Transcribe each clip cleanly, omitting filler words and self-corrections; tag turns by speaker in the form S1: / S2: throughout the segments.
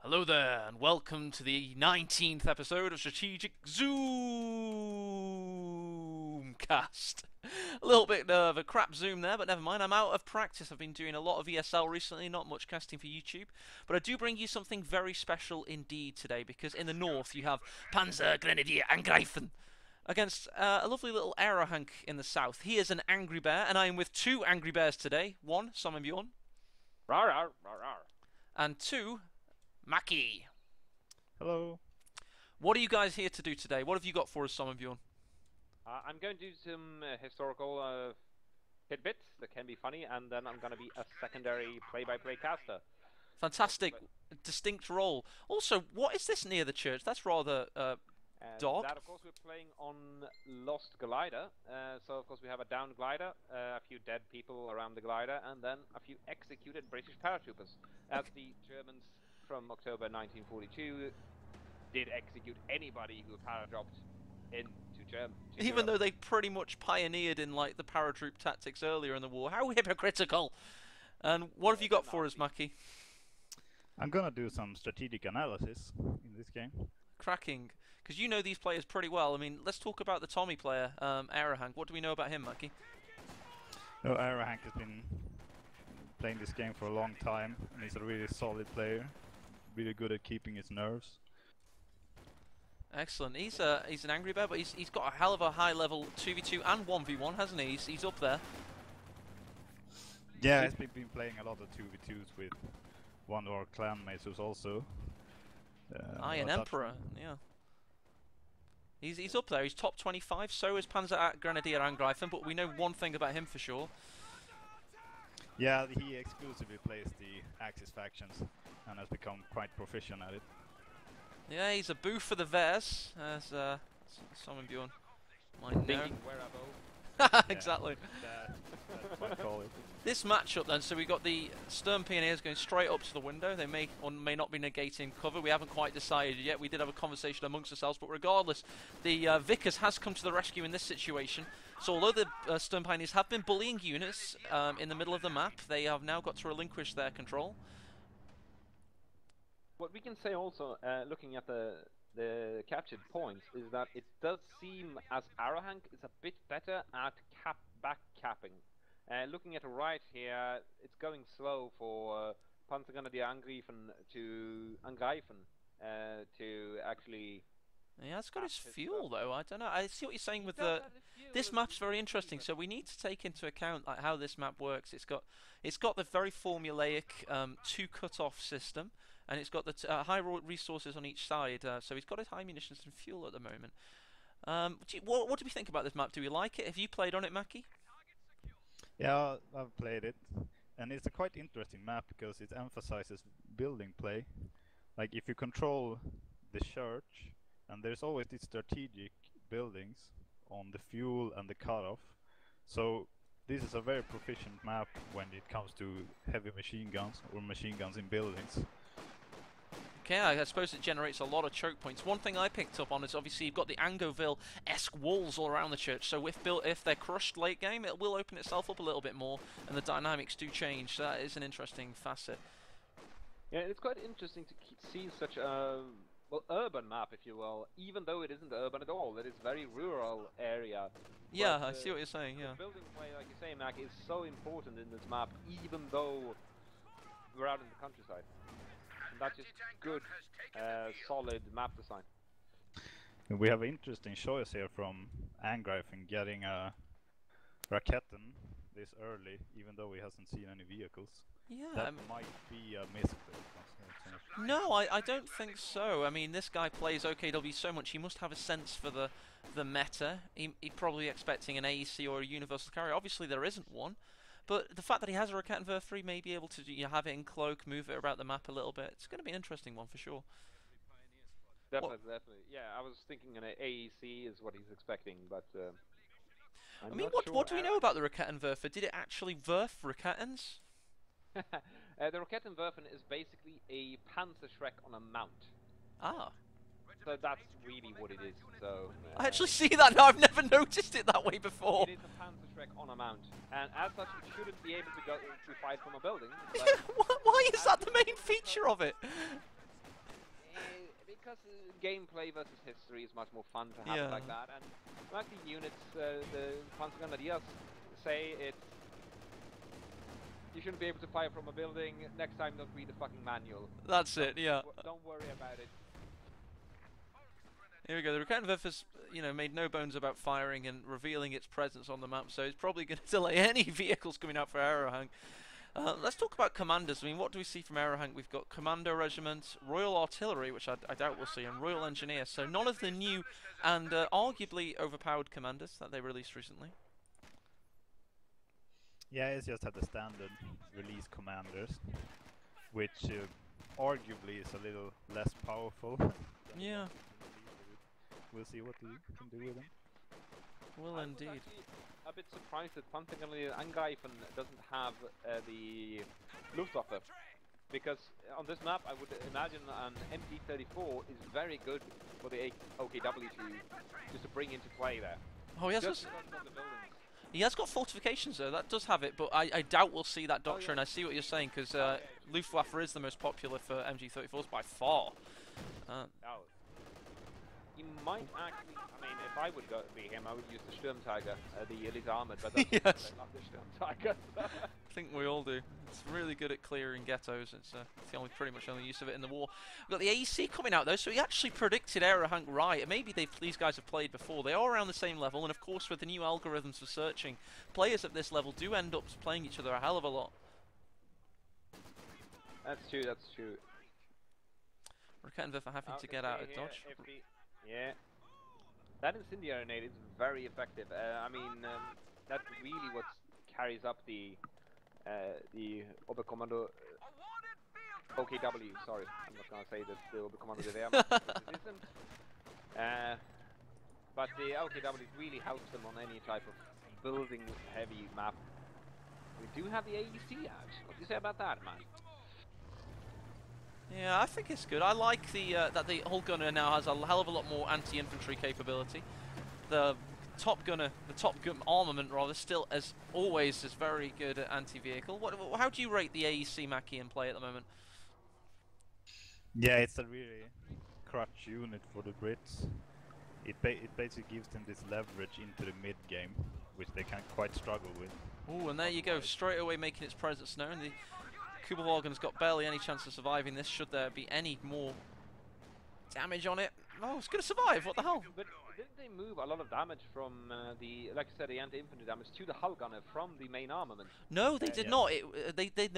S1: Hello there, and welcome to the 19th episode of Strategic Zoomcast. A little bit of a crap Zoom there, but never mind. I'm out of practice. I've been doing a lot of ESL recently, not much casting for YouTube. But I do bring you something very special indeed today, because in the north you have Panzer Grenadier Angreifen against a lovely little Aerohank in the south. He is an angry bear, and I am with two angry bears today. One, Somenbjorn.
S2: Rar, rar, rar, rar.
S1: And two, Mackie.
S3: Hello.
S1: What are you guys here to do today? What have you got for us, Somenbjorn?
S2: I'm going to do some historical tidbits that can be funny, and then I'm going to be a secondary play-by-play caster.
S1: Fantastic, distinct role. Also, what is this near the church? That's rather dog.
S2: That, of course, we're playing on Lost Glider. So, of course, we have a downed glider, a few dead people around the glider, and then a few executed British paratroopers. As the Germans from October 1942 did execute anybody who paradropped into Germany.
S1: Even though they pretty much pioneered in like the paratroop tactics earlier in the war. How hypocritical! And what have you got for us, Mackie?
S3: I'm gonna do some strategic analysis in this game.
S1: Cracking. Because you know these players pretty well. I mean, let's talk about the Tommy player, Aerohank. What do we know about him, Mackie?
S3: No, Aerohank has been playing this game for a long time, and he's a really solid player. Really good at keeping his nerves.
S1: Excellent. He's an angry bear, but he's got a hell of a high level 2v2 and 1v1, hasn't he? He's up there.
S3: Yeah, he's been playing a lot of 2v2s with one of our clanmates who's also
S1: Iron Emperor, yeah. He's up there. He's top 25. So is Panzer Grenadier Angreifen, but we know one thing about him for sure.
S3: Yeah, he exclusively plays the Axis factions and has become quite proficient at it.
S1: Yeah, he's a boo for the Vers, as Somenbjorn might know. Exactly.
S3: That's what I call it.
S1: This matchup then, so we've got the Stern Pioneers going straight up to the window. They may or may not be negating cover. We haven't quite decided yet. We did have a conversation amongst ourselves, but regardless, the Vickers has come to the rescue in this situation. So although the Stern Pioneers have been bullying units in the middle of the map, they have now got to relinquish their control.
S2: What we can say also, looking at the captured points, is that it does seem as Aerohank is a bit better at back capping. Looking at the right here, it's going slow for Panzergrenadier Angreifen to actually.
S1: Yeah, it's got his fuel though. I don't know. I see what you're saying with the. This map's very interesting. So we need to take into account like how this map works. It's got the very formulaic two cut-off system, and it's got the high resources on each side. So he's got his high munitions and fuel at the moment. What do we think about this map? Do we like it? Have you played on it, Mackie?
S3: Yeah, I've played it, and it's a quite interesting map because it emphasizes building play. Like if you control the church, and there's always these strategic buildings on the fuel and the cutoff. So this is a very proficient map when it comes to heavy machine guns or machine guns in buildings.
S1: Okay, I suppose it generates a lot of choke points. One thing I picked up on is obviously you've got the Angoville-esque walls all around the church, so if they're crushed late game, it will open itself up a little bit more, and the dynamics do change, so that is an interesting facet.
S2: Yeah, it's quite interesting to see such a urban map, if you will, even though it isn't urban at all. It is very rural area.
S1: Yeah,
S2: but,
S1: I see what you're saying, yeah.
S2: The building play, like you say, Mac, is so important in this map, even though we're out in the countryside. That's just good, solid map design.
S3: We have an interesting choice here from Angreifen getting a Raketen this early, even though he hasn't seen any vehicles.
S1: Yeah,
S3: that might be a miss.
S1: No, I don't think so. I mean, this guy plays OKW so much, he must have a sense for the meta. He's probably expecting an AEC or a universal carrier. Obviously, there isn't one. But the fact that he has a Raketen 3 may be able to have it in cloak, move it about the map a little bit. It's going to be an interesting one for sure.
S2: Definitely. Yeah, I was thinking an AEC is what he's expecting, but
S1: I mean, what do we know about the Raketen Werfer? Did it actually Werf Raketens?
S2: The Raketenwerfen is basically a Panzerschreck on a mount.
S1: Ah.
S2: So that's really what it is. So
S1: I actually see that now. I've never noticed it that way before.
S2: It is a Panzerschreck on a mount, and as such, it shouldn't be able to fight from a building.
S1: Why is that the main feature of it?
S2: because gameplay versus history is much more fun to have it like that. And like the units, the Panzergun ideas say it's you shouldn't be able to fire from a building. Next time, don't read the fucking manual.
S1: That's it. Yeah.
S2: Don't worry about it.
S1: Here we go. The Rekanverf has, made no bones about firing and revealing its presence on the map, so it's probably going to delay any vehicles coming out for Aerohank. Let's talk about commanders. I mean, what do we see from Aerohank? We've got Commando Regiment, Royal Artillery, which I doubt we'll see, and Royal Engineer. So none of the new and arguably overpowered commanders that they released recently.
S3: Yeah, it's just had the standard release commanders, which arguably is a little less powerful.
S1: Yeah.
S3: We'll see what you can do with them.
S1: Well, indeed.
S2: I was actually a bit surprised that Panzergun Angreifen doesn't have the Luftwaffe, because on this map I would imagine an MT-34 is very good for the OKW to bring into play there.
S1: Oh, yes.
S2: Just because of the buildings.
S1: He has got fortifications though, that does have it, but I doubt we'll see that doctrine. I see what you're saying, because Luftwaffe is the most popular for MG34s by far.
S2: He might actually, I mean, if I would be him, I would use the Sturmtiger, the Elite Armored, but that's
S1: yes.
S2: not the Sturmtiger.
S1: I think we all do. It's really good at clearing ghettos. It's the pretty much only use of it in the war. We've got the AEC coming out though, so he actually predicted Aerohank right. And maybe these guys have played before. They are around the same level, and of course with the new algorithms for searching, players at this level do end up playing each other a hell of a lot.
S2: That's true, that's true.
S1: Rekanverf are having to get out of dodge.
S2: Yeah, that incendiary grenade is very effective. I mean, that's really what carries up the Oberkommando OKW. Sorry, I'm not gonna say that the Oberkommando de Wehrmacht because it isn't. But the OKW really helps them on any type of building-heavy map. We do have the AEC out. What do you say about that, man?
S1: Yeah, I think it's good. I like that the hull gunner now has a hell of a lot more anti-infantry capability. The top gun armament rather still, as always, is very good at anti-vehicle. How do you rate the AEC Mackie in play at the moment?
S3: Yeah, it's a really crutch unit for the Brits. It basically gives them this leverage into the mid game, which they can quite struggle with.
S1: Oh, and there you go, straight away making its presence known. The Kubelwagen's got barely any chance of surviving this, should there be any more damage on it. Oh, it's going to survive, what the hell?
S2: But didn't they move a lot of damage from like I said, the anti-infantry damage to the hull gunner from the main armament?
S1: No, they did not. They did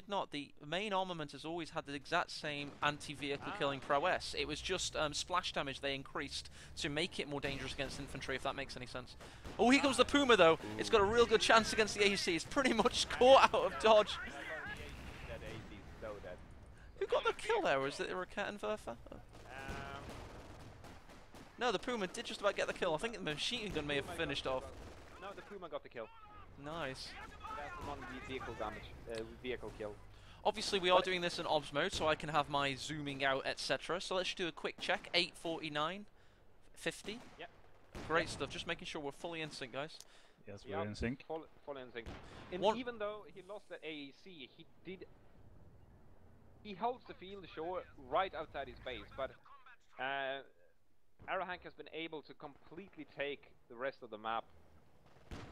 S1: not. The main armament has always had the exact same anti-vehicle killing prowess. It was just splash damage they increased to make it more dangerous against infantry, if that makes any sense. Oh, here comes the Puma though. It's got a real good chance against the AEC. It's pretty much caught out of dodge. Who got the kill there? Was it a Rekanverfer? No, the Puma did just about get the kill. I think the machine gun may have finished off.
S2: No, the Puma got the kill.
S1: Nice.
S2: That's the non-vehicle damage, vehicle kill.
S1: Obviously, we are doing this in OBS mode, so I can have my zooming out, etc. So let's do a quick check. 849, 50.
S2: Yep.
S1: Great stuff. Just making sure we're fully in sync, guys.
S3: Yes, we're in sync.
S2: Fully in sync. And even though he lost the AEC, he holds the field sure right outside his base, but Aerohank has been able to completely take the rest of the map.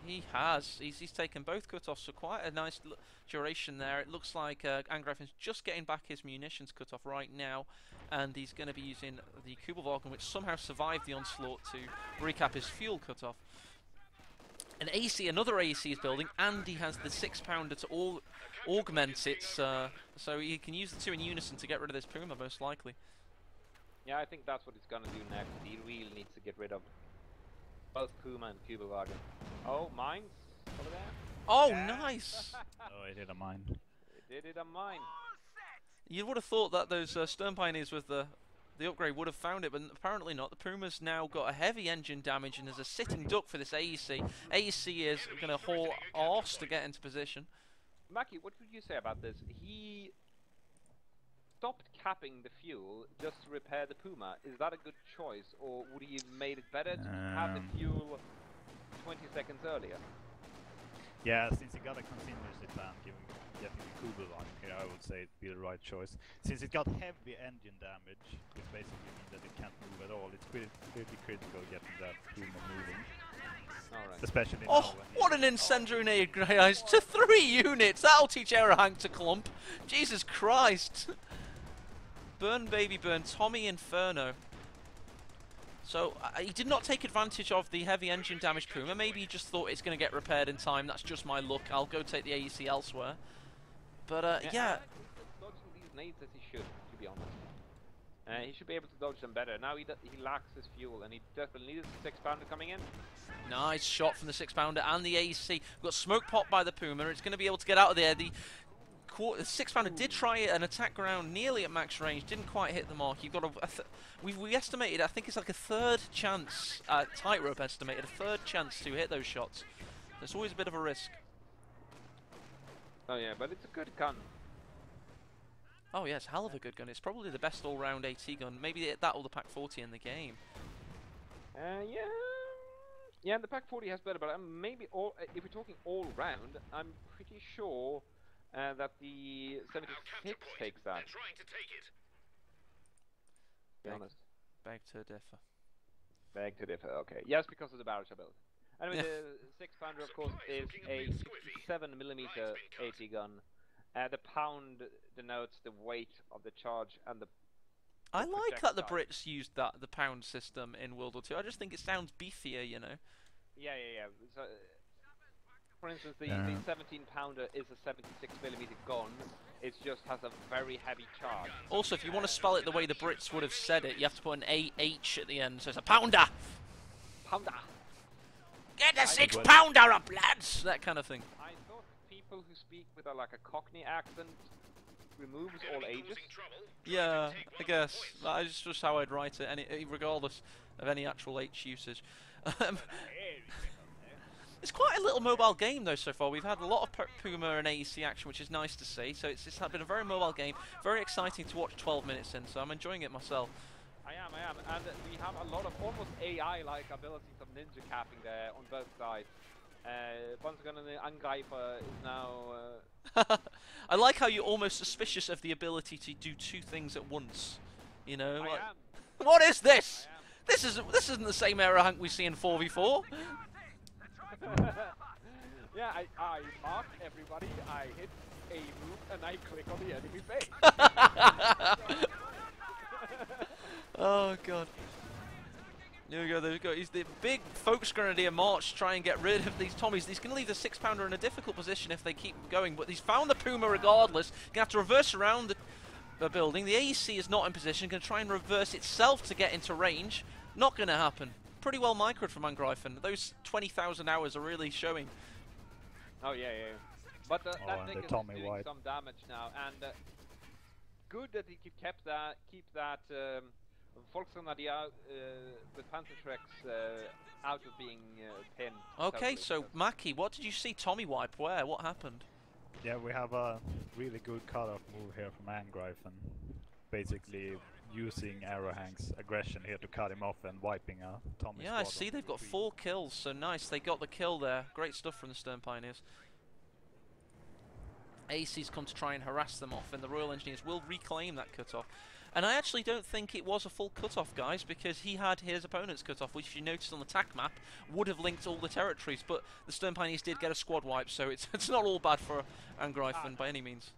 S1: He has. He's taken both cutoffs for quite a nice duration there. It looks like Angreifen's just getting back his munitions cutoff right now, and he's going to be using the Kubelwagen, which somehow survived the onslaught, to recap his fuel cutoff. An AC, another AEC is building, and he has the 6-pounder to augment it, so he can use the two in unison to get rid of this Puma, most likely.
S2: Yeah, I think that's what he's gonna do next. He really needs to get rid of both Puma and Kubelwagen. Oh, mines over there.
S1: Oh, yeah. Nice!
S3: Oh, he did a mine.
S2: He did it a mine.
S1: You would have thought that those Stern Pioneers with the upgrade would have found it, but apparently not. The Puma's now got a heavy engine damage and is a sitting duck for this AEC. AEC is going to haul arse to get into position.
S2: Mackie, what would you say about this? He stopped capping the fuel just to repair the Puma. Is that a good choice, or would he have made it better to have the fuel 20 seconds earlier?
S3: Yeah, since he got a contingency plan, getting the Kugelwang here, I would say it'd be the right choice. Since it got heavy engine damage, which basically means that it can't move at all, it's pretty critical getting that Puma moving.
S2: Alright.
S3: Especially now
S1: Oh,
S3: when
S1: what an incendiary nade, Grey Eyes. To 3 units! That'll teach Aerohank to clump. Jesus Christ. Burn, baby, burn. Tommy Inferno. So, he did not take advantage of the heavy engine damage Puma. Maybe he just thought it's going to get repaired in time. That's just my luck. I'll go take the AEC elsewhere. But, yeah.
S2: He's dodging these nades as he should, to be honest. He should be able to dodge them better. Now he lacks his fuel, and he definitely needs the 6-pounder coming in.
S1: Nice shot from the 6-pounder and the AEC. We've got smoke popped by the Puma. It's going to be able to get out of there. The 6-pounder did try an attack ground nearly at max range, didn't quite hit the mark. You've got we estimated, I think it's like a third chance, tightrope estimated, a third chance to hit those shots. There's always a bit of a risk.
S2: Oh yeah, but it's a good gun.
S1: Oh yeah, it's a hell of a good gun. It's probably the best all-round AT gun. Maybe that or the Pack 40 in the game.
S2: Yeah, the Pack 40 has better, but maybe if we're talking all-round, I'm pretty sure that the 76 takes that. Be honest.
S1: Beg to differ.
S2: Beg to differ. Okay. Yes, because of the barrage ability. Anyway, the 6-pounder, of course, is a 67mm AT gun. The pound denotes the weight of the charge and the.
S1: I like that the Brits used the pound system in World War II. I just think it sounds beefier, you know.
S2: Yeah. So, for instance, the 17-pounder is a 76mm gun. It just has a very heavy charge.
S1: Also, if you want to spell it the way the Brits would have said it, you have to put an AH at the end, so it's a pounder!
S2: Pounder!
S1: Get a 6-pounder up, lads! That kind of thing.
S2: I thought people who speak with like a Cockney accent removes all ages.
S1: Yeah, I guess. That's just how I'd write it, regardless of any actual H usage. It's quite a little mobile game though so far. We've had a lot of Puma and AEC action, which is nice to see. So it's been a very mobile game, very exciting to watch 12 minutes in, so I'm enjoying it myself.
S2: I am. And we have a lot of almost AI-like abilities of ninja capping there on both sides. Once again, the Angreifen is now...
S1: I like how you're almost suspicious of the ability to do 2 things at once. You know?
S2: I
S1: like,
S2: am.
S1: What is this?
S2: I am.
S1: This isn't the same Aerohank we see in 4v4.
S2: Yeah, I mark everybody, I hit a move, and I click on the enemy face.
S1: Oh god. There we go. He's the big Folks Grenadier march to try and get rid of these Tommies. He's going to leave the 6-pounder in a difficult position if they keep going, but he's found the Puma regardless. Going to have to reverse around the building. The AEC is not in position. Going to try and reverse itself to get into range. Not going to happen. Pretty well microed from Angreifen. Those 20,000 hours are really showing.
S2: Oh yeah. But that thing is doing
S3: White.
S2: some damage now, and good that he kept that Volksgrenadier with Panzertrex out of being pinned.
S1: Okay,
S2: totally.
S1: so Mackie, what did you see Tommy wipe? Where? What happened?
S3: Yeah, we have a really good cutoff move here from Angreifen. Basically using Aerohank's aggression here to cut him off and wiping Tommy's
S1: Yeah, I see they've got 4 kills, so nice. They got the kill there. Great stuff from the Stern Pioneers. AC's come to try and harass them off, and the Royal Engineers will reclaim that cutoff. And I actually don't think it was a full cutoff, guys, because he had his opponent's cutoff, which if you notice on the TAC map, would have linked all the territories, but the Stern Pioneers did get a squad wipe, so it's not all bad for Angreifen by any means.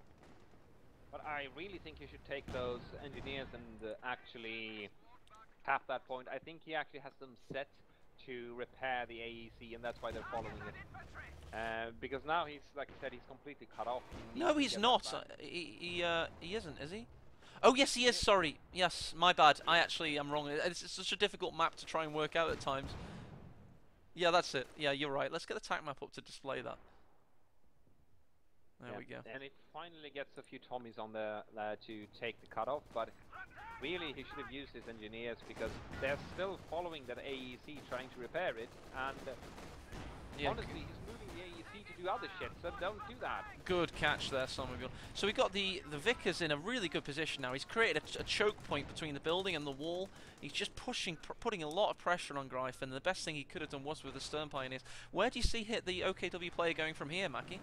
S2: But I really think you should take those engineers and actually tap that point. I think he actually has them set to repair the AEC, and that's why they're following it. Because now he's, like I said, he's completely cut off.
S1: No, he's not. He isn't, is he? Oh, yes, he is, sorry. Yes, my bad. I actually am wrong. It's such a difficult map to try and work out at times. Yeah, that's it. Yeah, you're right. Let's get the TAC map up to display that. There we go.
S2: And it finally gets a few Tommies on there to take the cutoff, but really he should have used his engineers because they're still following that AEC trying to repair it, and honestly he's moving the AEC to do other shit, so don't do that.
S1: Good catch there, Somenbjorn. So we got the Vickers in a really good position now. He's created a choke point between the building and the wall. He's just putting a lot of pressure on Angreifen, and the best thing he could have done was with the Stern Pioneers. Where do you see the OKW player going from here, Mackie?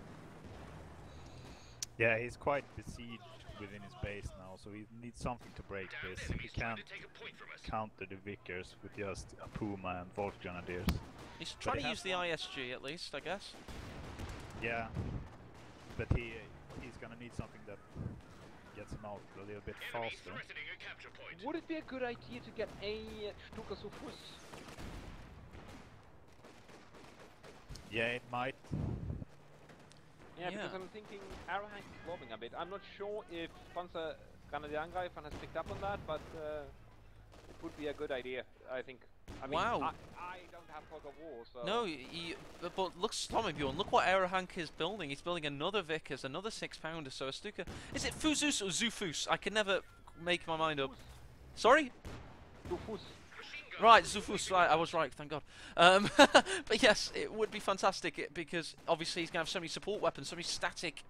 S3: Yeah, he's quite besieged within his base now, so he needs something to break this. He can't counter the Vickers with just a Puma and Volt Grenadiers.
S1: He's trying to use the ISG at least, I guess.
S3: Yeah, but he's gonna need something that gets him out a little bit faster.
S2: Would it be a good idea to get a Stuka Sufus?
S3: Yeah, it might.
S2: Yeah, because I'm thinking Aerohank is lobbing a bit. I'm not sure if Panzer Grenadier Angreifen has picked up on that, but it would be a good idea, I think. I mean,
S1: Wow.
S2: I don't have fog of war, so...
S1: No, but look, Somenbjorn, look what Aerohank is building. He's building another Vickers, another 6-pounder, so a Stuka... Is it Fuzus or Zufus? I can never make my mind up. Sorry?
S2: Zufus.
S1: Right, Zufus, right, I was right, thank God. But yes, it would be fantastic, because obviously he's going to have so many support weapons, so many static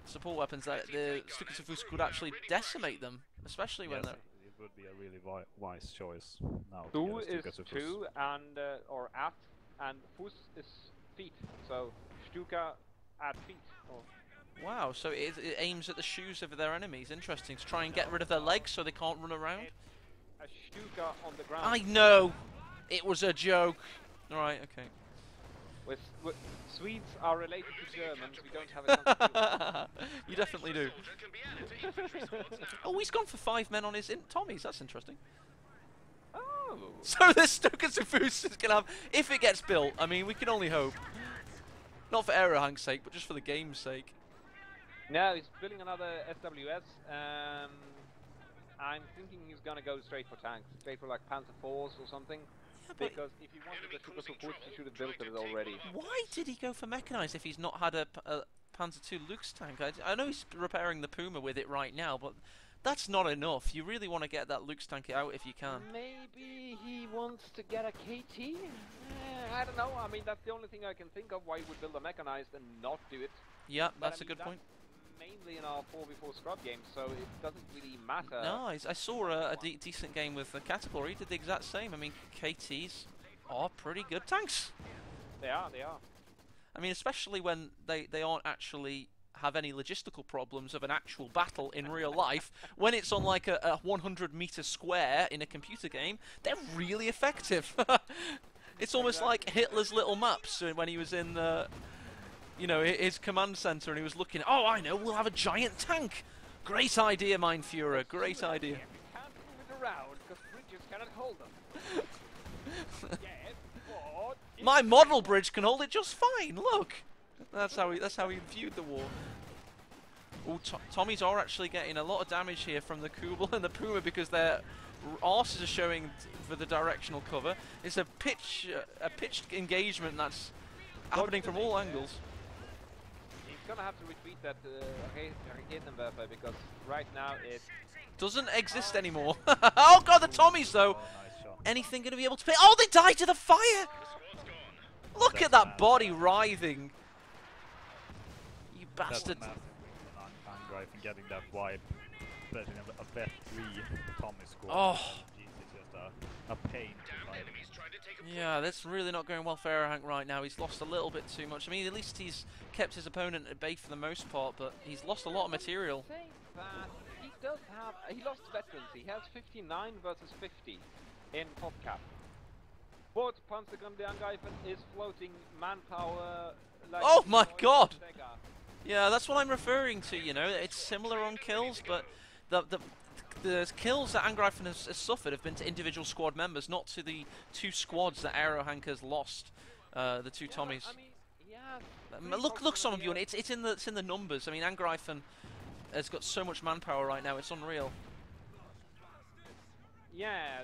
S1: support weapons that the Stuka Zufus could actually decimate them, especially when they're...
S3: It would be a really wise choice now.
S2: Du
S3: to
S2: is
S3: get a Stuka Zufus.
S2: 2 and or at, and Fus is feet. So Stuka at feet. Oh.
S1: Wow, so it aims at the shoes of their enemies. Interesting. To try and get rid of their legs so they can't run around.
S2: A Stuka on the ground.
S1: I know! It was a joke. Alright, okay.
S2: With Swedes are related to Germans, we don't have a
S1: You definitely do. Oh, he's gone for 5 men on his Tommies. That's interesting.
S2: Oh!
S1: So the Stuka Zufus is going to have... If it gets built, I mean, we can only hope. Not for Aerohank's sake, but just for the game's sake.
S2: No, he's building another SWS. I'm thinking he's gonna go straight for tanks, straight for like Panzer IVs or something.
S1: Yeah, but
S2: because if he wanted the Super Support, he should have built it already.
S1: why did he go for mechanized if he's not had a Panzer II Luke's tank? I know he's repairing the Puma with it right now, but that's not enough. You really want to get that Luke's tank out if you can.
S2: Maybe he wants to get a KT? I don't know. I mean, that's the only thing I can think of why he would build a mechanized and not do it.
S1: Yeah,
S2: But
S1: that's
S2: I
S1: a
S2: mean,
S1: good point.
S2: Mainly in our 4v4 scrub games, so it doesn't really matter.
S1: No, I saw a decent game with Caterpillar. He did the exact same. I mean, KTs are pretty good tanks.
S2: They are, they are.
S1: I mean, especially when they aren't actually have any logistical problems of an actual battle in real life. When it's on like a 100-meter square in a computer game, they're really effective. It's almost like Hitler's little maps when he was in you know, his command center and he was looking, oh, I know, we'll have a giant tank. Great idea, Mein Führer, great idea.
S2: You can't move it around because bridges cannot hold them. Yes, but
S1: My model bridge can hold it just fine. Look, that's how he viewed the war. Oh, Tommies are actually getting a lot of damage here from the Kubel and the Puma because their arses are showing for the directional cover. It's a pitched engagement that's happening from all angles.
S2: he's gonna have to retweet that Raketenwerfer because right now it
S1: Doesn't exist anymore. Oh god, the Tommies though.
S3: Oh, nice shot.
S1: Anything going to be able to pay? Oh, they died to the fire! Look at that body writhing. You bastard.
S3: That's massive win on Angreifen getting that wipe. Especially a vet 3 Tommy score.
S1: Oh.
S3: Jeez, it's just a pain to fight.
S1: Yeah, that's really not going well for Aerohank right now. He's lost a little bit too much. I mean, at least he's kept his opponent at bay for the most part, but he's lost a lot of material.
S2: Say that he does have. He lost veterancy. He has 59 versus 50 in top cap. But Panzer Grenadier Angreifen is floating manpower. Like
S1: Oh my
S2: Noise
S1: God!
S2: Sega.
S1: Yeah, that's what I'm referring to, you know. It's similar on kills, but the kills that Angreifen has suffered have been to individual squad members, not to the 2 squads that Aerohank has lost, the 2 Tommies.
S2: I mean, yeah.
S1: Look, Somenbjorn, it's in the numbers. I mean, Angreifen has got so much manpower right now, it's unreal.
S2: Yeah,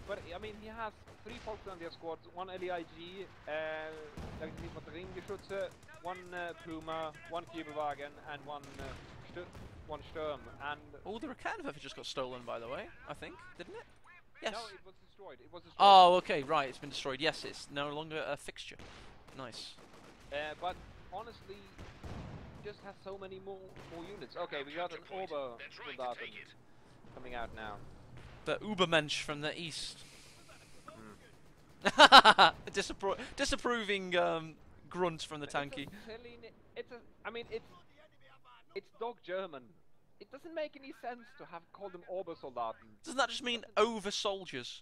S2: but I mean, he has 3 Volksgrenadier squads, 1 LEIG, Batteriengeschütze, 1 Puma, 1 Kübelwagen, and 1 Sturm. And
S1: Oh, the Raketenwerfer just got stolen, by the way, I think, didn't it? Yes.
S2: no, it was destroyed. It was destroyed.
S1: Oh, okay, right, it's been destroyed. Yes, it's no longer a fixture. Nice.
S2: But honestly, he just has so many more units. Okay, we got an Obersoldaten coming out now.
S1: The Ubermensch from the east. Disapproving grunt from the tanky.
S2: I mean, it's dog German. It doesn't make any sense to have called them Obersoldaten.
S1: Doesn't that just mean over soldiers?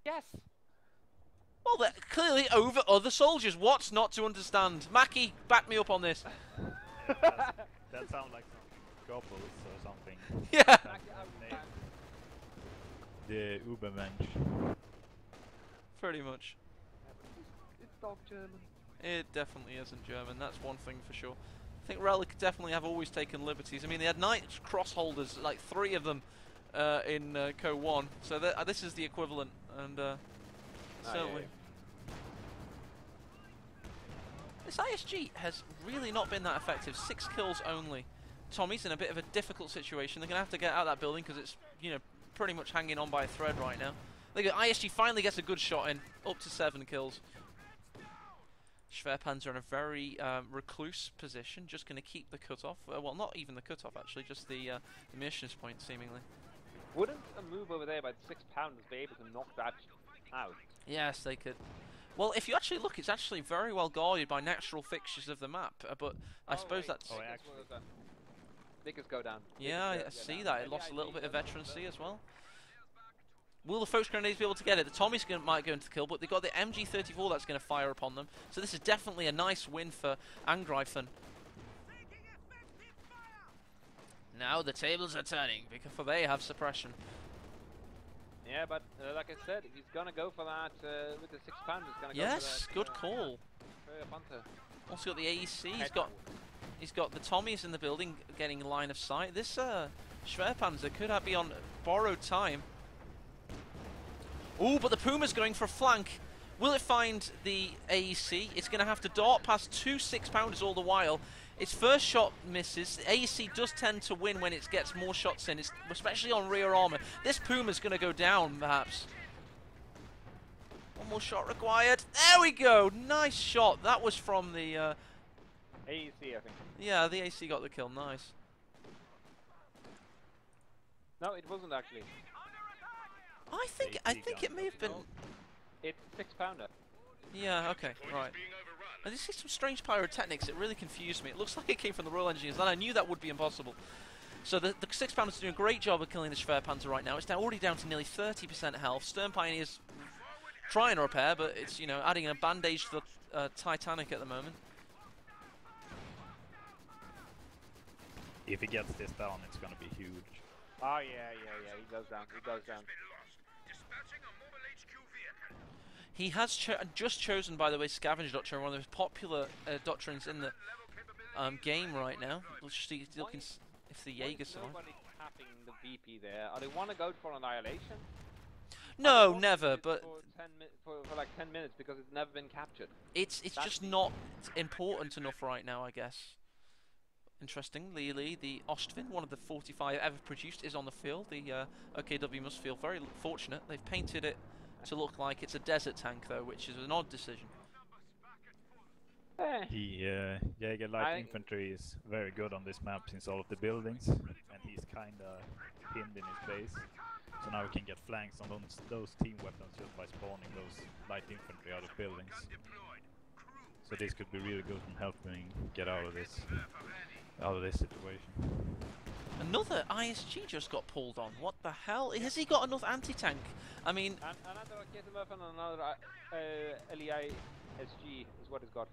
S2: Yes.
S1: Well, they're clearly over other soldiers. What's not to understand? Mackie, back me up on this.
S3: Yeah, that sounds like some goblins or something.
S1: Yeah.
S3: The Ubermensch.
S1: Pretty much.
S2: It's dog German.
S1: It definitely isn't German, that's one thing for sure. I think Relic definitely have always taken liberties. I mean, they had Knight cross holders, like 3 of them in Co 1, so this is the equivalent, and certainly.
S2: Yeah.
S1: This ISG has really not been that effective. 6 kills only. Tommy's in a bit of a difficult situation. They're going to have to get out of that building because it's, you know, pretty much hanging on by a thread right now. ISG finally gets a good shot in, up to 7 kills. Schwerpanzer in a very recluse position, just going to keep the cutoff. Well, not even the cutoff actually, just the missions point seemingly.
S2: Wouldn't a move over there by the 6 pounders be able to knock that out?
S1: Yes, they could. Well, if you actually look, it's actually very well guarded by natural fixtures of the map. But I suppose that's.
S2: Oh, actually. Vickers go down.
S1: Yeah, I see that. It lost a little bit of veterancy as well. Will the Focus Grenades be able to get it? The Tommies might go into the kill, but they've got the MG34 that's going to fire upon them. So this is definitely a nice win for Angreifen. Now the tables are turning, because they have suppression.
S2: Yeah, but like I said, he's going to go for that with the 6 pounders.
S1: Yes, good call. Also got the AEC. He's got the Tommies in the building getting line of sight. This Schwerpanzer could be on borrowed time. Ooh, but the Puma's going for a flank. Will it find the AEC? It's going to have to dart past 2 6-pounders all the while. Its first shot misses. The AEC does tend to win when it gets more shots in, especially on rear armor. This Puma's going to go down, perhaps. One more shot required. There we go. Nice shot. That was from the
S2: AEC, I think.
S1: Yeah, the AEC got the kill. Nice.
S2: No, it wasn't actually.
S1: I think it may have been.
S2: It's 6-pounder.
S1: Yeah. Okay. Right. I just see some strange pyrotechnics. It really confused me. It looks like it came from the Royal Engineers, and I knew that would be impossible. So the 6-pounders are doing a great job of killing the Schwerpanzer right now. It's already down to nearly 30% health. Stern Pioneer's trying to repair, but it's, you know, adding a bandage to the Titanic at the moment.
S3: If he gets this down, it's gonna be huge.
S2: Oh yeah, he goes down.
S1: He has just chosen, by the way, Scavenge Doctrine, one of the most popular doctrines in the game right now. Let's just see if the Jaeger survive.
S2: Nobody tapping the VP there. Are they want to go for annihilation?
S1: No, never. But
S2: for like 10 minutes because it's never been captured.
S1: It's just not important enough right now, I guess. Interestingly, the Ostwind, one of the 45 ever produced, is on the field. The OKW must feel very fortunate. They've painted it to look like it's a desert tank, though, which is an odd decision.
S3: The Jaeger Light Infantry is very good on this map since all of the buildings, and he's kinda pinned in his base. So now we can get flanks on those team weapons just by spawning those light infantry out of buildings. So this could be really good in helping get out of this situation.
S1: Another ISG just got pulled on. What the hell? Has he got enough anti-tank? I mean...
S2: Another Raketenwerfer and another LEI SG is what he's got.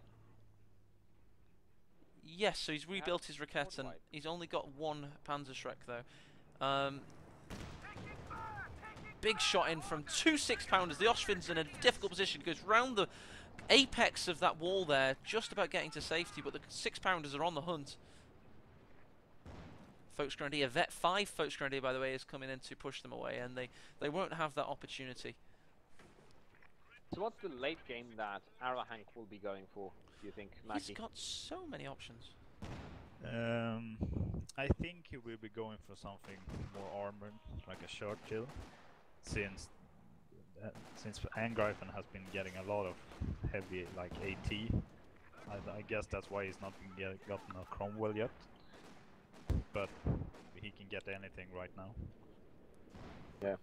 S1: Yes, so he's rebuilt his Raketen. He's only got 1 Panzerschreck, though. Big shot in from 2 6-pounders. The Ostwind's in a difficult position. Goes round the apex of that wall there, just about getting to safety, but the 6-pounders are on the hunt. Volksgrenadier, Vet 5 Volksgrenadier, by the way, is coming in to push them away, and they won't have that opportunity.
S2: So what's the late game that Aerohank will be going for, do you think, Mackie?
S1: He's got so many options.
S3: I think he will be going for something more armored, like a Churchill, since Angreifen has been getting a lot of heavy, like AT. I guess that's why he's not gotten a Cromwell yet. But he can get anything right now.
S2: Yeah.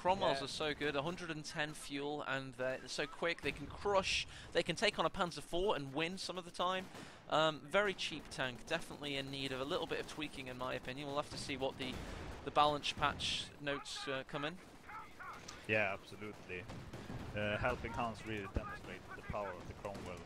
S1: Cromwells
S2: Yeah.
S1: are so good, 110 fuel, and they're so quick, they can crush, they can take on a Panzer IV and win some of the time. Very cheap tank, definitely in need of a little bit of tweaking in my opinion. We'll have to see what the balance patch notes come in.
S3: Yeah, absolutely. Helping Hans really demonstrate the power of the Cromwell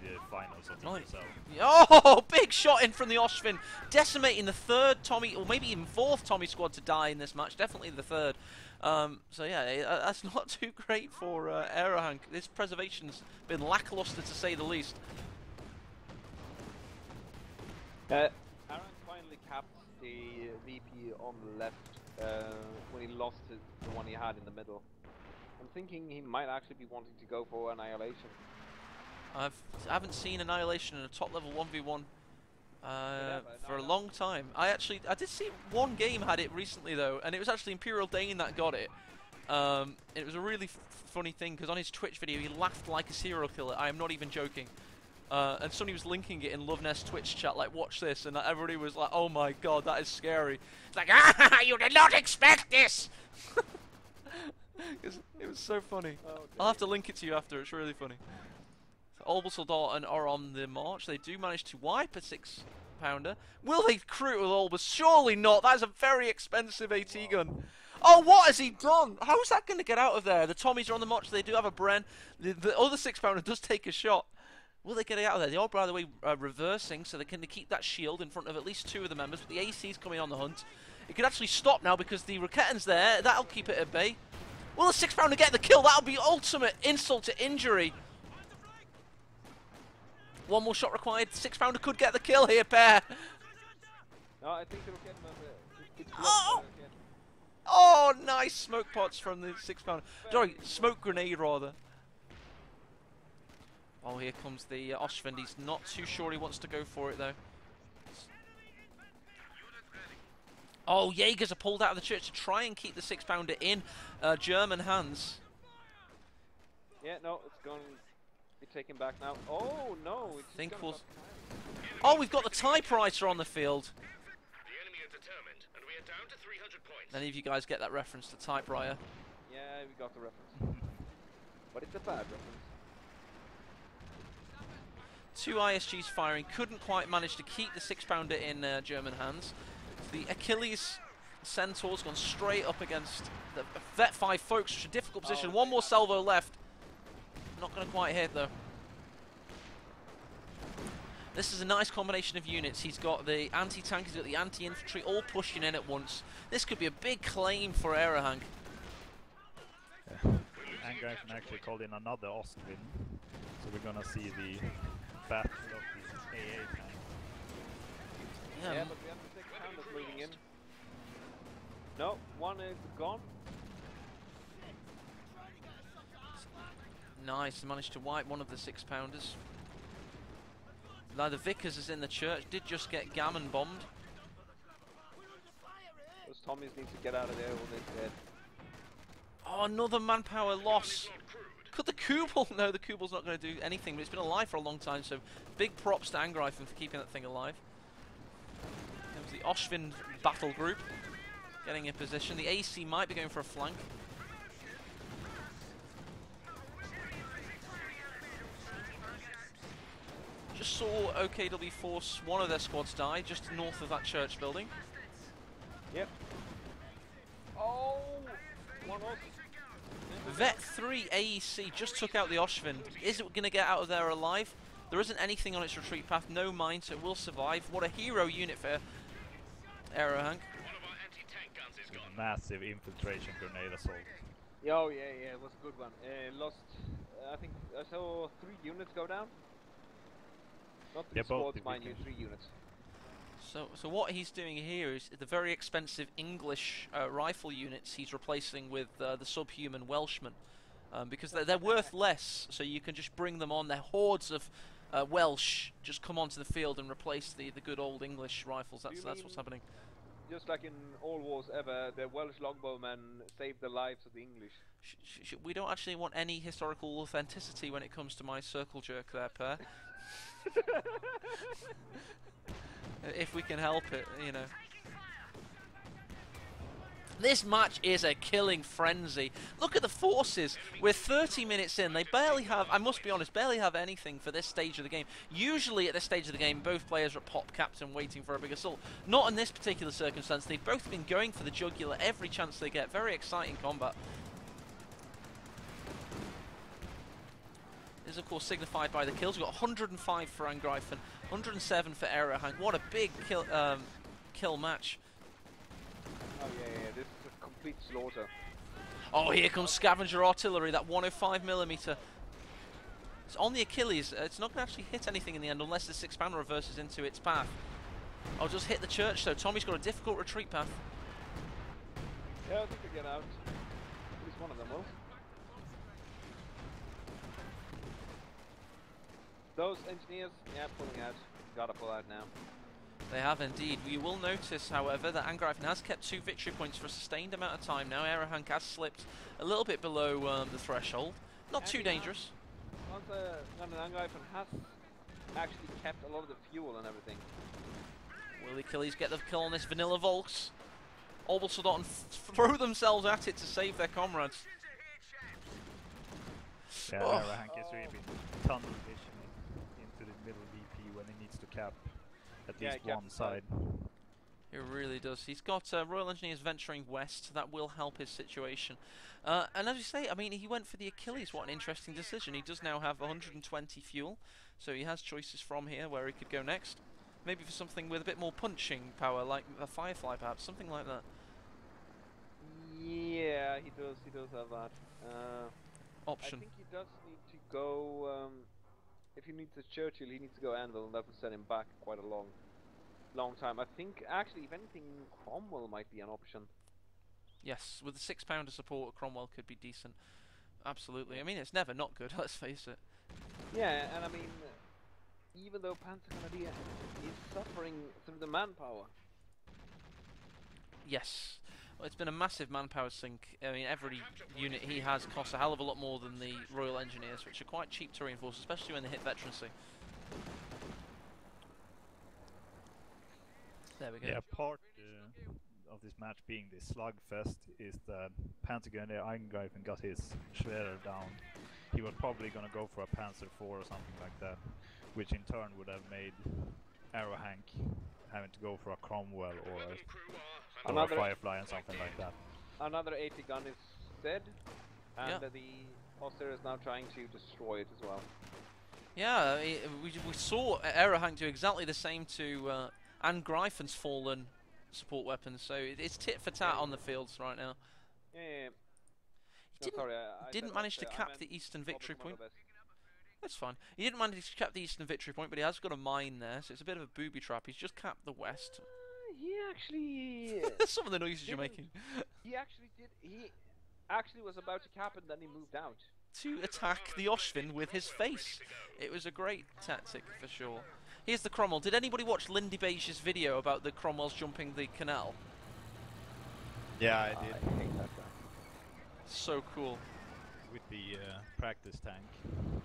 S3: in the finals of the ESL.
S1: Oh, big shot in from the Oshvin, decimating the third Tommy, or maybe even fourth Tommy squad to die in this match, definitely the third. So yeah, that's not too great for Aerohank. This preservation's been lackluster to say the least.
S2: Aaron finally capped the VP on the left when he lost the one he had in the middle. I'm thinking he might actually be wanting to go for Annihilation.
S1: I haven't seen Annihilation in a top level 1v1 for a long time. I did see one game had it recently though, and it was actually Imperial Dane that got it. It was a really funny thing because on his Twitch video he laughed like a serial killer. I am not even joking. And somebody was linking it in Loveness Twitch chat, like, watch this, and everybody was like, oh my god, that is scary. It's like, ah, you did not expect this! It was so funny.
S2: Okay.
S1: I'll have to link it to you after, it's really funny. So Olbus are on the march, they do manage to wipe a 6-pounder. Will they crew it with Olbus? Surely not, that is a very expensive AT gun. Oh, what has he done? How is that going to get out of there? The Tommies are on the march, they do have a Bren. The other 6-pounder does take a shot. Will they get it out of there? They are, by the way, reversing, so they can keep that shield in front of at least 2 of the members, but the AC's coming on the hunt. It could actually stop now because the Raketten's there. That'll keep it at bay. Will the 6-pounder get the kill? That'll be ultimate insult to injury. One more shot required. 6-pounder could get the kill here, pair.
S2: No, I think the Raketten it's
S1: Oh! Oh, nice smoke pots from the 6-pounder. Sorry, smoke grenade, rather. Oh, here comes the Oshvin. He's not too sure he wants to go for it, though. Oh, Jaegers are pulled out of the church to try and keep the 6-pounder in German hands.
S2: Yeah, no, it's going to be taken back now. Oh, no. It's
S1: Oh, we've got the typewriter on the field.
S4: The enemy are determined, and we are down to 300 points.
S1: Any of you guys get that reference to typewriter?
S2: Yeah, we got the reference. But it's a bad reference.
S1: 2 ISGs firing, couldn't quite manage to keep the 6-pounder in German hands. The Achilles Centaur's gone straight up against the Vet 5 folks, which is a difficult position. One more salvo left. Not going to quite hit though. This is a nice combination of units. He's got the anti-tank, he's got the anti-infantry, all pushing in at once. This could be a big claim for Aerohank.
S3: Angreifen actually called in another Ostwind, so we're gonna see the battle of the AA tank.
S2: Yeah, but we have the 6-pounders moving in. No, one is gone.
S1: Nice, managed to wipe one of the 6-pounders. Now the Vickers is in the church, did just get gammon bombed.
S2: Those Tommies need to get out of there or they're dead.
S1: Oh, another manpower loss. Could the Kubel? No, the Kubel's not going to do anything, but it's been alive for a long time, so big props to Angreifen for keeping that thing alive. It was the Oshvin battle group getting in position. The AC might be going for a flank. Just saw OKW force one of their squads die just north of that church building.
S2: Yep. Oh! One off.
S1: Vet 3 AEC just took out the Oshvin. Is it going to get out of there alive? There isn't anything on its retreat path, no mine, so it will survive. What a hero unit for Aerohank.
S3: Massive infiltration grenade assault.
S2: Oh yeah, it was a good one. Lost, I think I saw 3 units go down. Not 3 squads, mind you, 3 units.
S1: So what he's doing here is the very expensive English rifle units he's replacing with the subhuman Welshmen. Because they're worth less, so you can just bring them on. They're hordes of Welsh just come onto the field and replace the good old English rifles. That's what's happening.
S2: Just like in all wars ever, the Welsh longbowmen saved the lives of the English.
S1: We don't actually want any historical authenticity when it comes to my circle jerk there, Per. If we can help it, you know. This match is a killing frenzy. Look at the forces. We're 30 minutes in. They barely have, I must be honest, barely have anything for this stage of the game. Usually at this stage of the game, both players are pop captain waiting for a big assault. Not in this particular circumstance. They've both been going for the jugular every chance they get. Very exciting combat. This is, of course, signified by the kills. We've got 105 for Angreifen, 107 for Aerohank. What a big kill match.
S2: Oh yeah, this is a complete slaughter.
S1: Oh, here comes Scavenger Artillery, that 105mm. It's on the Achilles. It's not going to actually hit anything in the end unless the 6-pounder reverses into its path. I'll just hit the church, though. Tommy's got a difficult retreat path.
S2: Yeah, I think they get out. At least one of them will. Those engineers, yeah, pulling out. Gotta pull out now.
S1: They have indeed. You will notice, however, that Angreifen has kept 2 victory points for a sustained amount of time now. Aerohank has slipped a little bit below the threshold. Not too dangerous.
S2: Angreifen has actually kept a lot of the fuel and everything.
S1: Will the Achilles get the kill on this Vanilla Volks? Obelsoldot throw themselves at it to save their comrades.
S3: Yeah, Aerohank is really tunnel visioning into the middle VP when he needs to cap at least one side.
S1: He really does. He's got Royal Engineers venturing west. That will help his situation. And as you say, I mean, he went for the Achilles. What an interesting decision. He does now have 120 fuel, so he has choices from here where he could go next. Maybe for something with a bit more punching power, like a Firefly perhaps, something like that.
S2: Yeah, he does have that.
S1: Option.
S2: I think he does need to go, if he needs a Churchill, he needs to go Anvil, and that will set him back quite a long time. I think, actually, if anything, Cromwell might be an option.
S1: Yes, with the 6-pounder support, Cromwell could be decent. Absolutely. I mean, it's never not good, let's face it.
S2: Yeah, and I mean, even though Panzer Grenadier is suffering through the manpower.
S1: Yes. Well, it's been a massive manpower sink. I mean, every unit he has costs a hell of a lot more than the Royal Engineers, which are quite cheap to reinforce, especially when they hit veterancy. There we go.
S3: Yeah, part of this match being this slugfest is that Panzer Grenadier Angreifen got his Schwerer down. He was probably going to go for a Panzer IV or something like that, which in turn would have made Aerohank having to go for a Cromwell or a Firefly and something like that.
S2: Another 80 gun is dead, and the Oster is now trying to destroy it as well.
S1: Yeah, we saw Aerohank do exactly the same to Angreifen's fallen support weapons, so it's tit for tat on the fields right now.
S2: Yeah.
S1: He didn't manage to cap the Eastern Victory Point. That's fine. He didn't manage to cap the Eastern Victory Point, but he has got a mine there, so it's a bit of a booby trap. He's just capped the West.
S2: He actually...
S1: Some of the noises you're making.
S2: He actually did... He actually was about to cap and then he moved out.
S1: To attack the Oshvin with his face. It was a great tactic, for sure. Here's the Cromwell. Did anybody watch Lindy Beige's video about the Cromwells jumping the canal?
S3: Yeah, I did.
S2: I hate that guy.
S1: So cool.
S3: With the practice tank.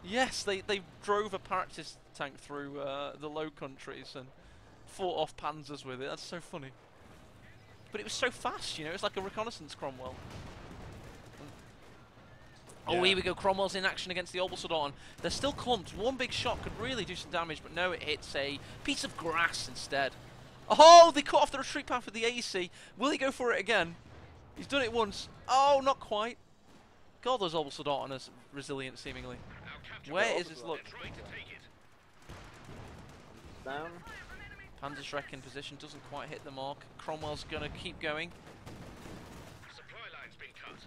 S1: Yes, they drove a practice tank through the Low Countries and fought off panzers with it. That's so funny. But it was so fast, you know. It's like a reconnaissance Cromwell. Oh, here we go. Cromwell's in action against the Obelsoldot. They're still clumped. One big shot could really do some damage, but no, it hits a piece of grass instead. Oh, they cut off the retreat path with the AC. Will he go for it again? He's done it once. Oh, not quite. God, those Obelsoldot are resilient, seemingly. Where is his look?
S2: Down.
S1: Panzerschreck in position, doesn't quite hit the mark. Cromwell's gonna keep going.
S4: Supply line's been cut.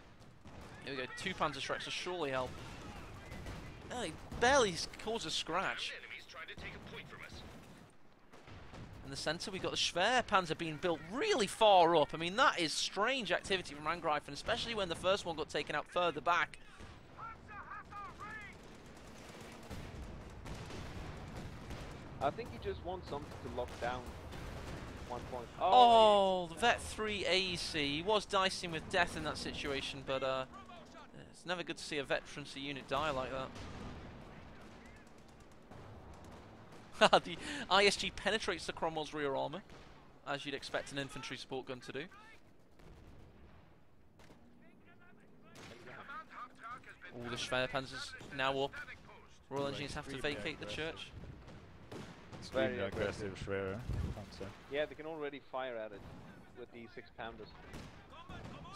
S1: Here we go, 2 Panzerschrecks will surely help. Oh, he barely caused a scratch.
S4: Enemies trying to take a point from us.
S1: In the centre, we've got the Schwer Panzer being built really far up. I mean, that is strange activity from Angreifen, especially when the first one got taken out further back.
S2: I think he just wants something to lock down 1 point.
S1: Oh, the Vet 3 AEC. He was dicing with death in that situation, but it's never good to see a veterancy unit die like that. The ISG penetrates the Cromwell's rear armour, as you'd expect an infantry support gun to do. Oh, the Schwerpanzer's now up. Royal Engineers have to
S3: Extremely
S1: vacate the
S3: aggressive.
S1: church.
S3: Extremely
S2: Very
S3: aggressive Schwerpanzer.
S2: Yeah, they can already fire at it with the 6-pounders.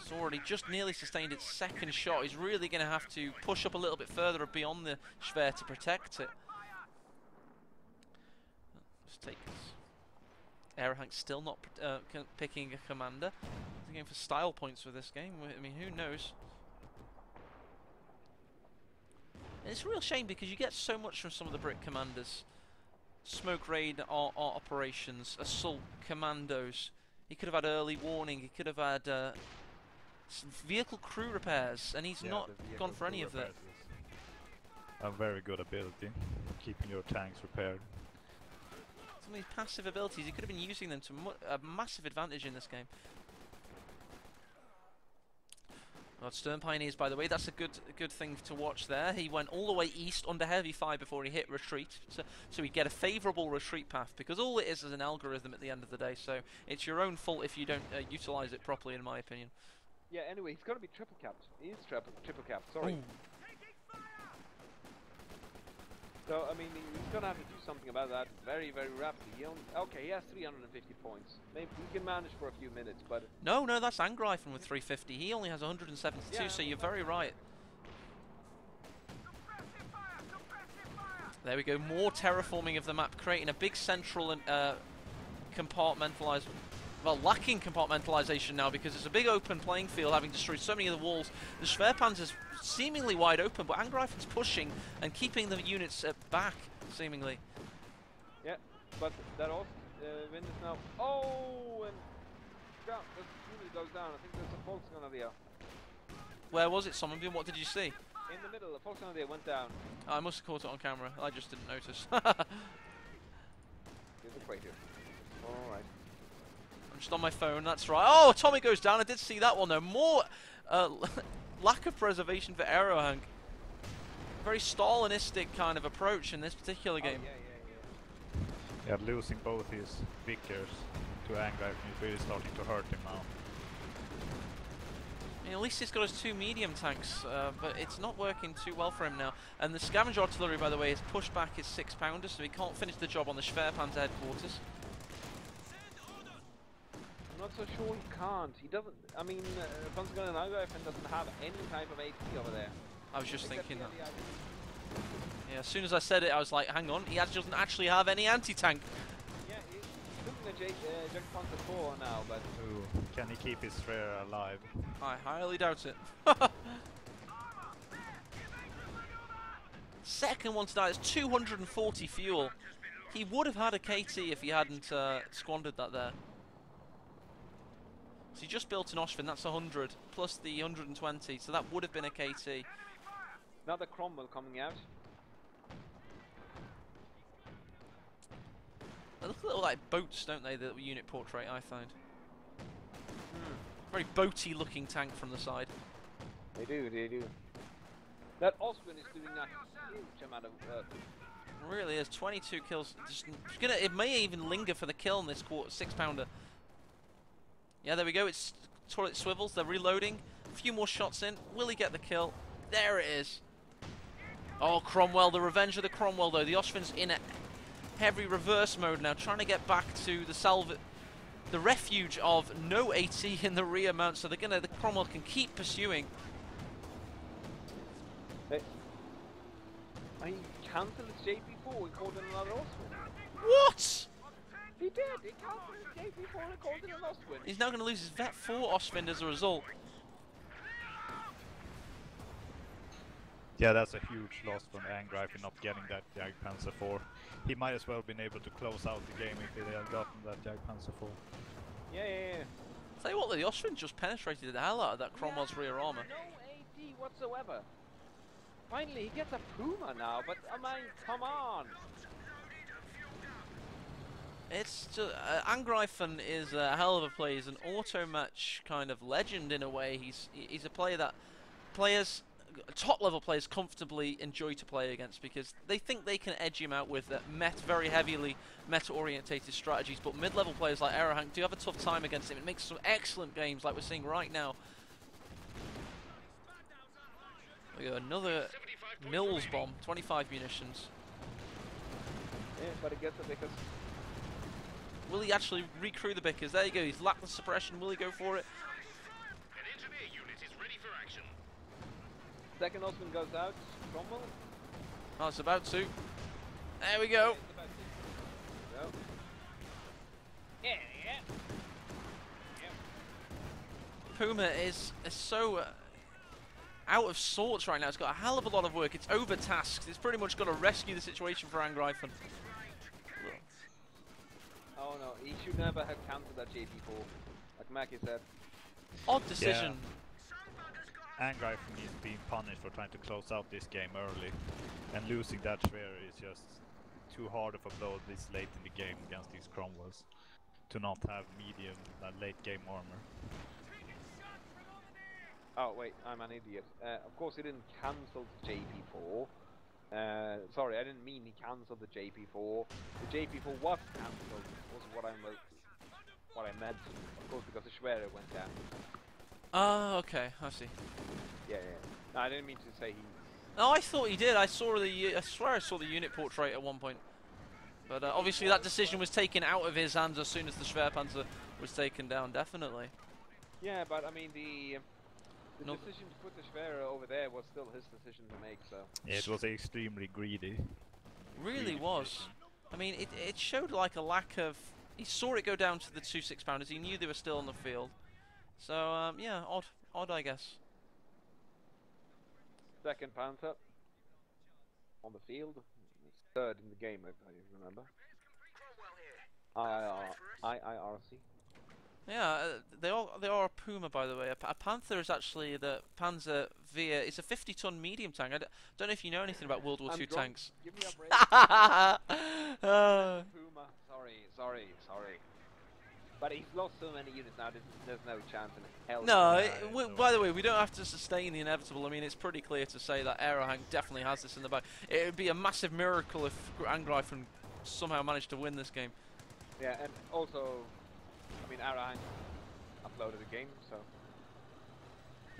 S1: It's already just nearly sustained its second shot. He's really going to have to push up a little bit further beyond the Schwer to protect it. Just take this. Aerohank still not picking a commander. He's going for style points with this game. I mean, who knows? And it's a real shame because you get so much from some of the Brit commanders. Smoke raid operations, assault commandos. He could have had early warning. He could have had some vehicle crew repairs, and he's not gone for any of that.
S3: A very good ability, keeping your tanks repaired.
S1: Some of these passive abilities, he could have been using them to a massive advantage in this game. Well, Stern Pioneers, by the way, that's a good thing to watch there. He went all the way east under heavy fire before he hit retreat, so he'd get a favourable retreat path, because all it is an algorithm at the end of the day, so it's your own fault if you don't utilise it properly, in my opinion.
S2: Yeah, anyway, he's got to be triple capped. He is triple capped, sorry.
S1: Ooh.
S2: So, I mean, he's going to have to do something about that very, very rapidly. Okay, he has 350 points. Maybe he can manage for a few minutes, but...
S1: No, that's Angreifen with 350. He only has 172, yeah, so you're very right. There we go, more terraforming of the map, creating a big central and compartmentalized... Well, lacking compartmentalization now because it's a big open playing field, having destroyed so many of the walls. The Schwerpanzer's seemingly wide open, but Angreifen's pushing and keeping the units back, seemingly.
S2: Yeah, but that also wind is now. Oh, and down. The unit goes down. I think there's a Volksgrenadier.
S1: Where was it, Somenbjorn? What did you see?
S2: In the middle, the Volksgrenadier went down.
S1: Oh, I must have caught it on camera. I just didn't notice.
S2: Here's the crater. All right.
S1: I'm just on my phone. That's right. Oh, Tommy goes down. I did see that one though. More. Lack of preservation for Aerohank. Very Stalinistic kind of approach in this particular game.
S3: Yeah, losing both his Vickers to Angreifen is really starting to hurt him now.
S1: I mean, at least he's got his 2 medium tanks, but it's not working too well for him now. And the scavenger artillery, by the way, has pushed back his 6-pounders, so he can't finish the job on the Schwerpanzer headquarters.
S2: I'm not so sure he can't. He doesn't. I mean, Volksgrenadier and Angreifen doesn't have any type of AP over there.
S1: I was just thinking that. Yeah, as soon as I said it, I was like, hang on, he doesn't actually have any anti-tank.
S2: Yeah, he's looking at Jackpanzer 4 now, but...
S3: Ooh, can he keep his Schwer alive?
S1: I highly doubt it. Second one to die, it's 240 fuel. He would have had a KT if he hadn't squandered that there. So he just built an Auschwitz, that's 100, plus the 120, so that would have been a KT.
S2: Another Cromwell coming out.
S1: They look a little like boats, don't they, the unit portrait I found. Very boaty looking tank from the side.
S2: They do. That Auschwitz is doing a huge amount of work.
S1: It really is, 22 kills. It may even linger for the kill in this 6-pounder. Yeah, there we go, it's toilet swivels, they're reloading. A few more shots in, will he get the kill? There it is. Oh, Cromwell, the revenge of the Cromwell though. The Auschwitz in a heavy reverse mode now, trying to get back to the refuge of no AT in the rear mount, so the Cromwell can keep pursuing.
S2: He cancelled his JP4 and called in another Auschwitz.
S1: What?
S2: He did, he cancelled his JP4 and called in an Auschwitz.
S1: He's now going to lose his Vet 4 Auschwitz as a result.
S3: Yeah, that's a huge loss from Angreifen not getting that Jagdpanzer 4. He might as well been able to close out the game if he had gotten that Jagdpanzer 4.
S2: Yeah.
S1: Tell you what, the Austrians just penetrated the hell out of that Cromwell's rear armour.
S2: No AD whatsoever. Finally, he gets a Puma now, but I mean, come on.
S1: It's just, Angreifen is a hell of a player. He's an auto match kind of legend in a way. He's a player that top level players comfortably enjoy to play against because they think they can edge him out with very heavily meta orientated strategies, but mid level players like Aerohank do have a tough time against him. It makes some excellent games like we're seeing right now. We got another Mills bomb, 25 munitions.
S2: Yeah, but it gets the biggest.
S1: Will he actually recrew the Bickers? There you go, he's lapped the suppression. Will he go for it?
S4: An engineer unit is ready for action.
S2: Second Osman goes out. Cromwell.
S1: Oh, it's about to. There we go.
S2: It's about to. Go. Yeah.
S1: Puma is so out of sorts right now. It's got a hell of a lot of work. It's overtasked. It's pretty much got to rescue the situation for Angreifen.
S2: Oh no, he should never have cancelled that JP4, like Mackie said.
S1: Odd decision.
S3: Angreifen is being punished for trying to close out this game early, and losing that sphere is just too hard of a blow this late in the game against these Cromwells to not have medium late game armor.
S2: Oh wait, I'm an idiot. Of course he didn't cancel the JP4. Sorry, I didn't mean he cancelled the JP4. The JP4 was cancelled, was what I meant. Of course, because the Schwerer went down.
S1: Oh, okay, I see.
S2: Yeah. No, I didn't mean to say he...
S1: No, I thought he did. I swear I saw the unit portrait at one point. But obviously that decision was taken out of his hands as soon as the Schwerpanzer was taken down, definitely.
S2: Yeah, but I mean the
S1: No.
S2: decision to put the Schwerer over there was still his decision to make, so...
S3: Yeah, it was extremely greedy.
S1: Really was. I mean, it showed like a lack of... He saw it go down to the 2 6-pounders. He knew they were still on the field. So, yeah, odd, I guess.
S2: Second Panther on the field, third in the game, if I remember. IIRC.
S1: Yeah, they are a Puma, by the way. A Panther is actually the Panzer Via. It's a 50-ton medium tank. I don't know if you know anything about World War II tanks.
S2: Give me a break.
S1: Uh,
S2: Puma. Sorry. But he's lost so many units now. There's no chance in hell.
S1: No, by the way, we don't have to sustain the inevitable. I mean, it's pretty clear to say that Aerohank definitely has this in the bag. It would be a massive miracle if Angreifen somehow managed to win this game.
S2: Yeah, and also, I mean, Aerohank uploaded the game, so...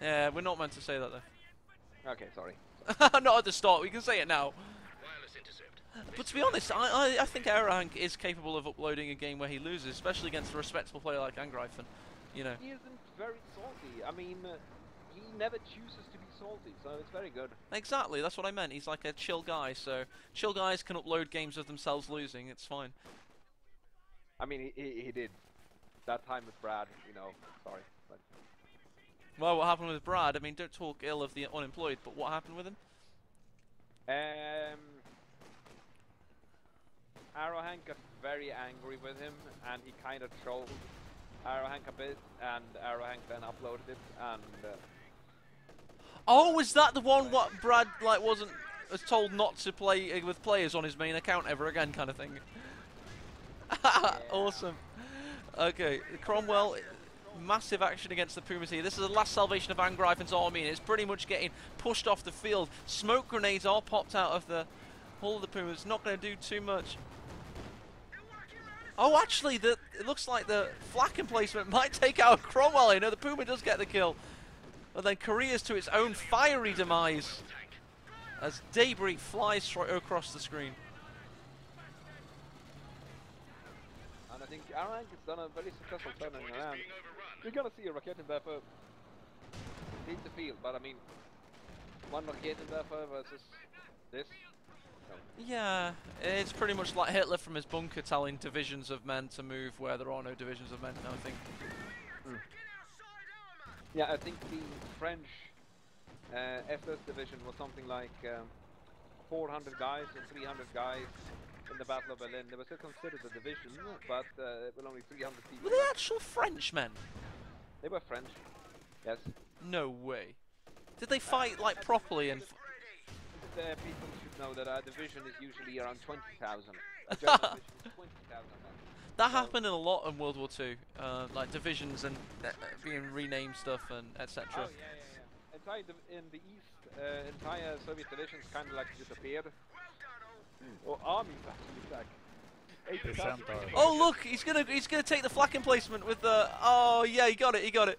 S1: Yeah, we're not meant to say that, though.
S2: Okay, sorry.
S1: Not at the start, we can say it now.
S4: Wireless intercept.
S1: But to be honest, I think Aerohank is capable of uploading a game where he loses, especially against a respectable player like Angreifen. You know.
S2: He isn't very salty. I mean, he never chooses to be salty, so it's very good.
S1: Exactly, that's what I meant. He's like a chill guy, so chill guys can upload games of themselves losing, it's fine.
S2: I mean, he did. That time with Brad, you know, sorry. But
S1: Well, what happened with Brad? I mean, don't talk ill of the unemployed, but what happened with him?
S2: Aerohank got very angry with him, and he kind of trolled Aerohank a bit, and Aerohank then uploaded it, and...
S1: Oh, was that the one what Brad was told not to play with players on his main account ever again, kind of thing? Awesome. Okay, Cromwell, massive action against the Pumas here. This is the last salvation of Angreifen's army, and it's pretty much getting pushed off the field. Smoke grenades are popped out of the hull of the Pumas. Not going to do too much. Oh, actually, it looks like the flak emplacement might take out Cromwell here. No, the Puma does get the kill. But then Korea's to its own fiery demise as debris flies across the screen.
S2: And I think Aerohank has done a very successful turning around. You're gonna see a Raketenwerfer lead the field, but I mean, one Raketenwerfer versus this. No.
S1: Yeah, it's pretty much like Hitler from his bunker telling divisions of men to move where there are no divisions of men, I think.
S2: Yeah, I think the French SS division was something like 400 guys and 300 guys in the Battle of Berlin. They were still considered a division, but with only 300 people.
S1: Were they actual Frenchmen?
S2: They were French, yes.
S1: No way. Did they fight like properly and...
S2: People should know that our division is usually around 20,000. A German division is 20,000 men.
S1: That happened in a lot in World War II, like divisions and being renamed stuff and etc.
S2: Oh yeah. In the east, entire Soviet divisions kind of like disappeared. Or armies actually, like 80,000.
S1: Oh look, he's gonna take the flak emplacement with the. Oh yeah, he got it.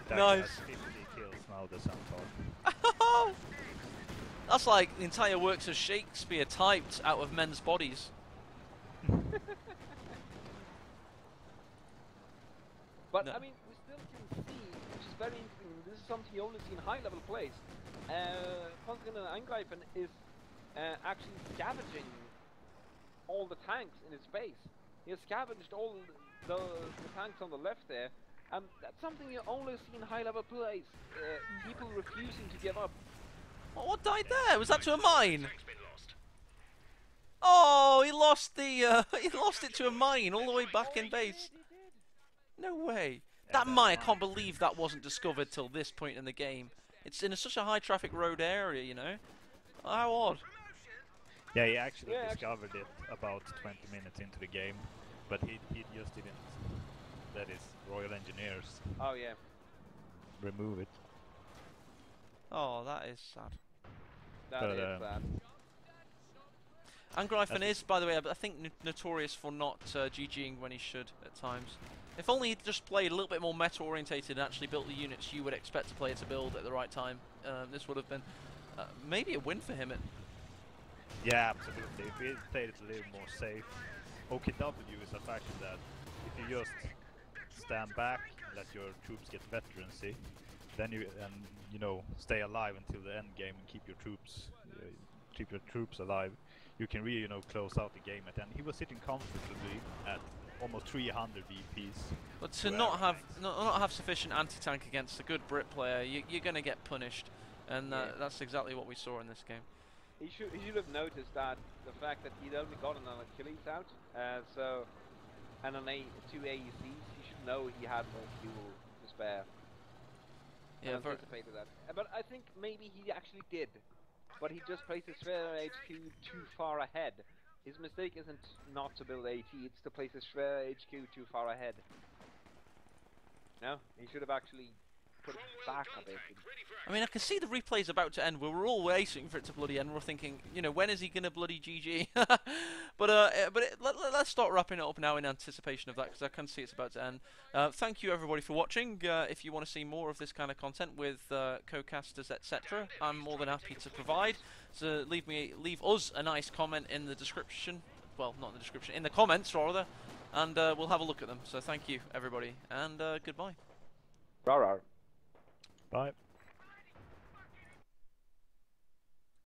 S3: That
S1: Nice.
S3: has 50 kills now. now, the centaur.
S1: That's like the entire works of Shakespeare typed out of men's bodies.
S2: But
S1: No.
S2: I mean, we still can see, which is very interesting. This is something you only see in high-level plays. Konstantin Angreifen is actually scavenging all the tanks in his base. He has scavenged all the tanks on the left there, and that's something you only see in high-level plays. People refusing to give up.
S1: What died there? Was that to a mine?
S4: Tank's been lost.
S1: Oh, he lost the he lost it to a mine all the way back in
S2: He
S1: base.
S2: did.
S1: No way.
S3: Yeah,
S1: That
S3: that
S1: mine, I
S3: mine.
S1: can't believe that wasn't discovered till this point in the game. It's in such a high traffic road area, you know. How odd.
S3: Yeah, he actually
S2: Yeah,
S3: discovered it about 20 minutes into the game, but he just didn't let his Royal Engineers
S2: Oh yeah.
S3: remove it.
S1: Oh, that is sad.
S2: That
S3: But,
S2: is bad.
S1: Angreifen
S3: That's-
S1: is, by the way, I think notorious for not GGing when he should at times. If only he'd just played a little bit more meta-orientated and actually built the units you would expect a player to build at the right time, this would have been maybe a win for him.
S3: Yeah, absolutely. If he played it a little more safe. OKW is a faction that if you just stand back and let your troops get veterancy, then you know, stay alive until the end game and keep your troops alive, you can really, you know, close out the game at the end. He was sitting comfortably at almost 300 VPs.
S1: But to not have sufficient anti-tank against a good Brit player, you're going to get punished, and
S2: Yeah.
S1: that's exactly what we saw in this game.
S2: He should have noticed that the fact that he'd only gotten an Achilles out, and two AECs, he should know he had more fuel to spare.
S1: Yeah,
S2: and anticipated that. But I think maybe he actually did, but he just placed his Schwer HQ too far ahead. His mistake isn't not to build AT, it's to place his Schwer HQ too far ahead. No, he should have actually put it back a bit.
S1: I mean, I can see the replay's about to end. We were all waiting for it to bloody end. We're thinking, you know, when is he going to bloody GG? Let's start wrapping it up now in anticipation of that, because I can see it's about to end. Thank you, everybody, for watching. If you want to see more of this kind of content with co-casters, etc., I'm more than happy to provide. So leave us a nice comment in the description. Well, not in the description, in the comments, rather. And we'll have a look at them. So thank you, everybody, and goodbye.
S2: Rawr.
S3: Bye.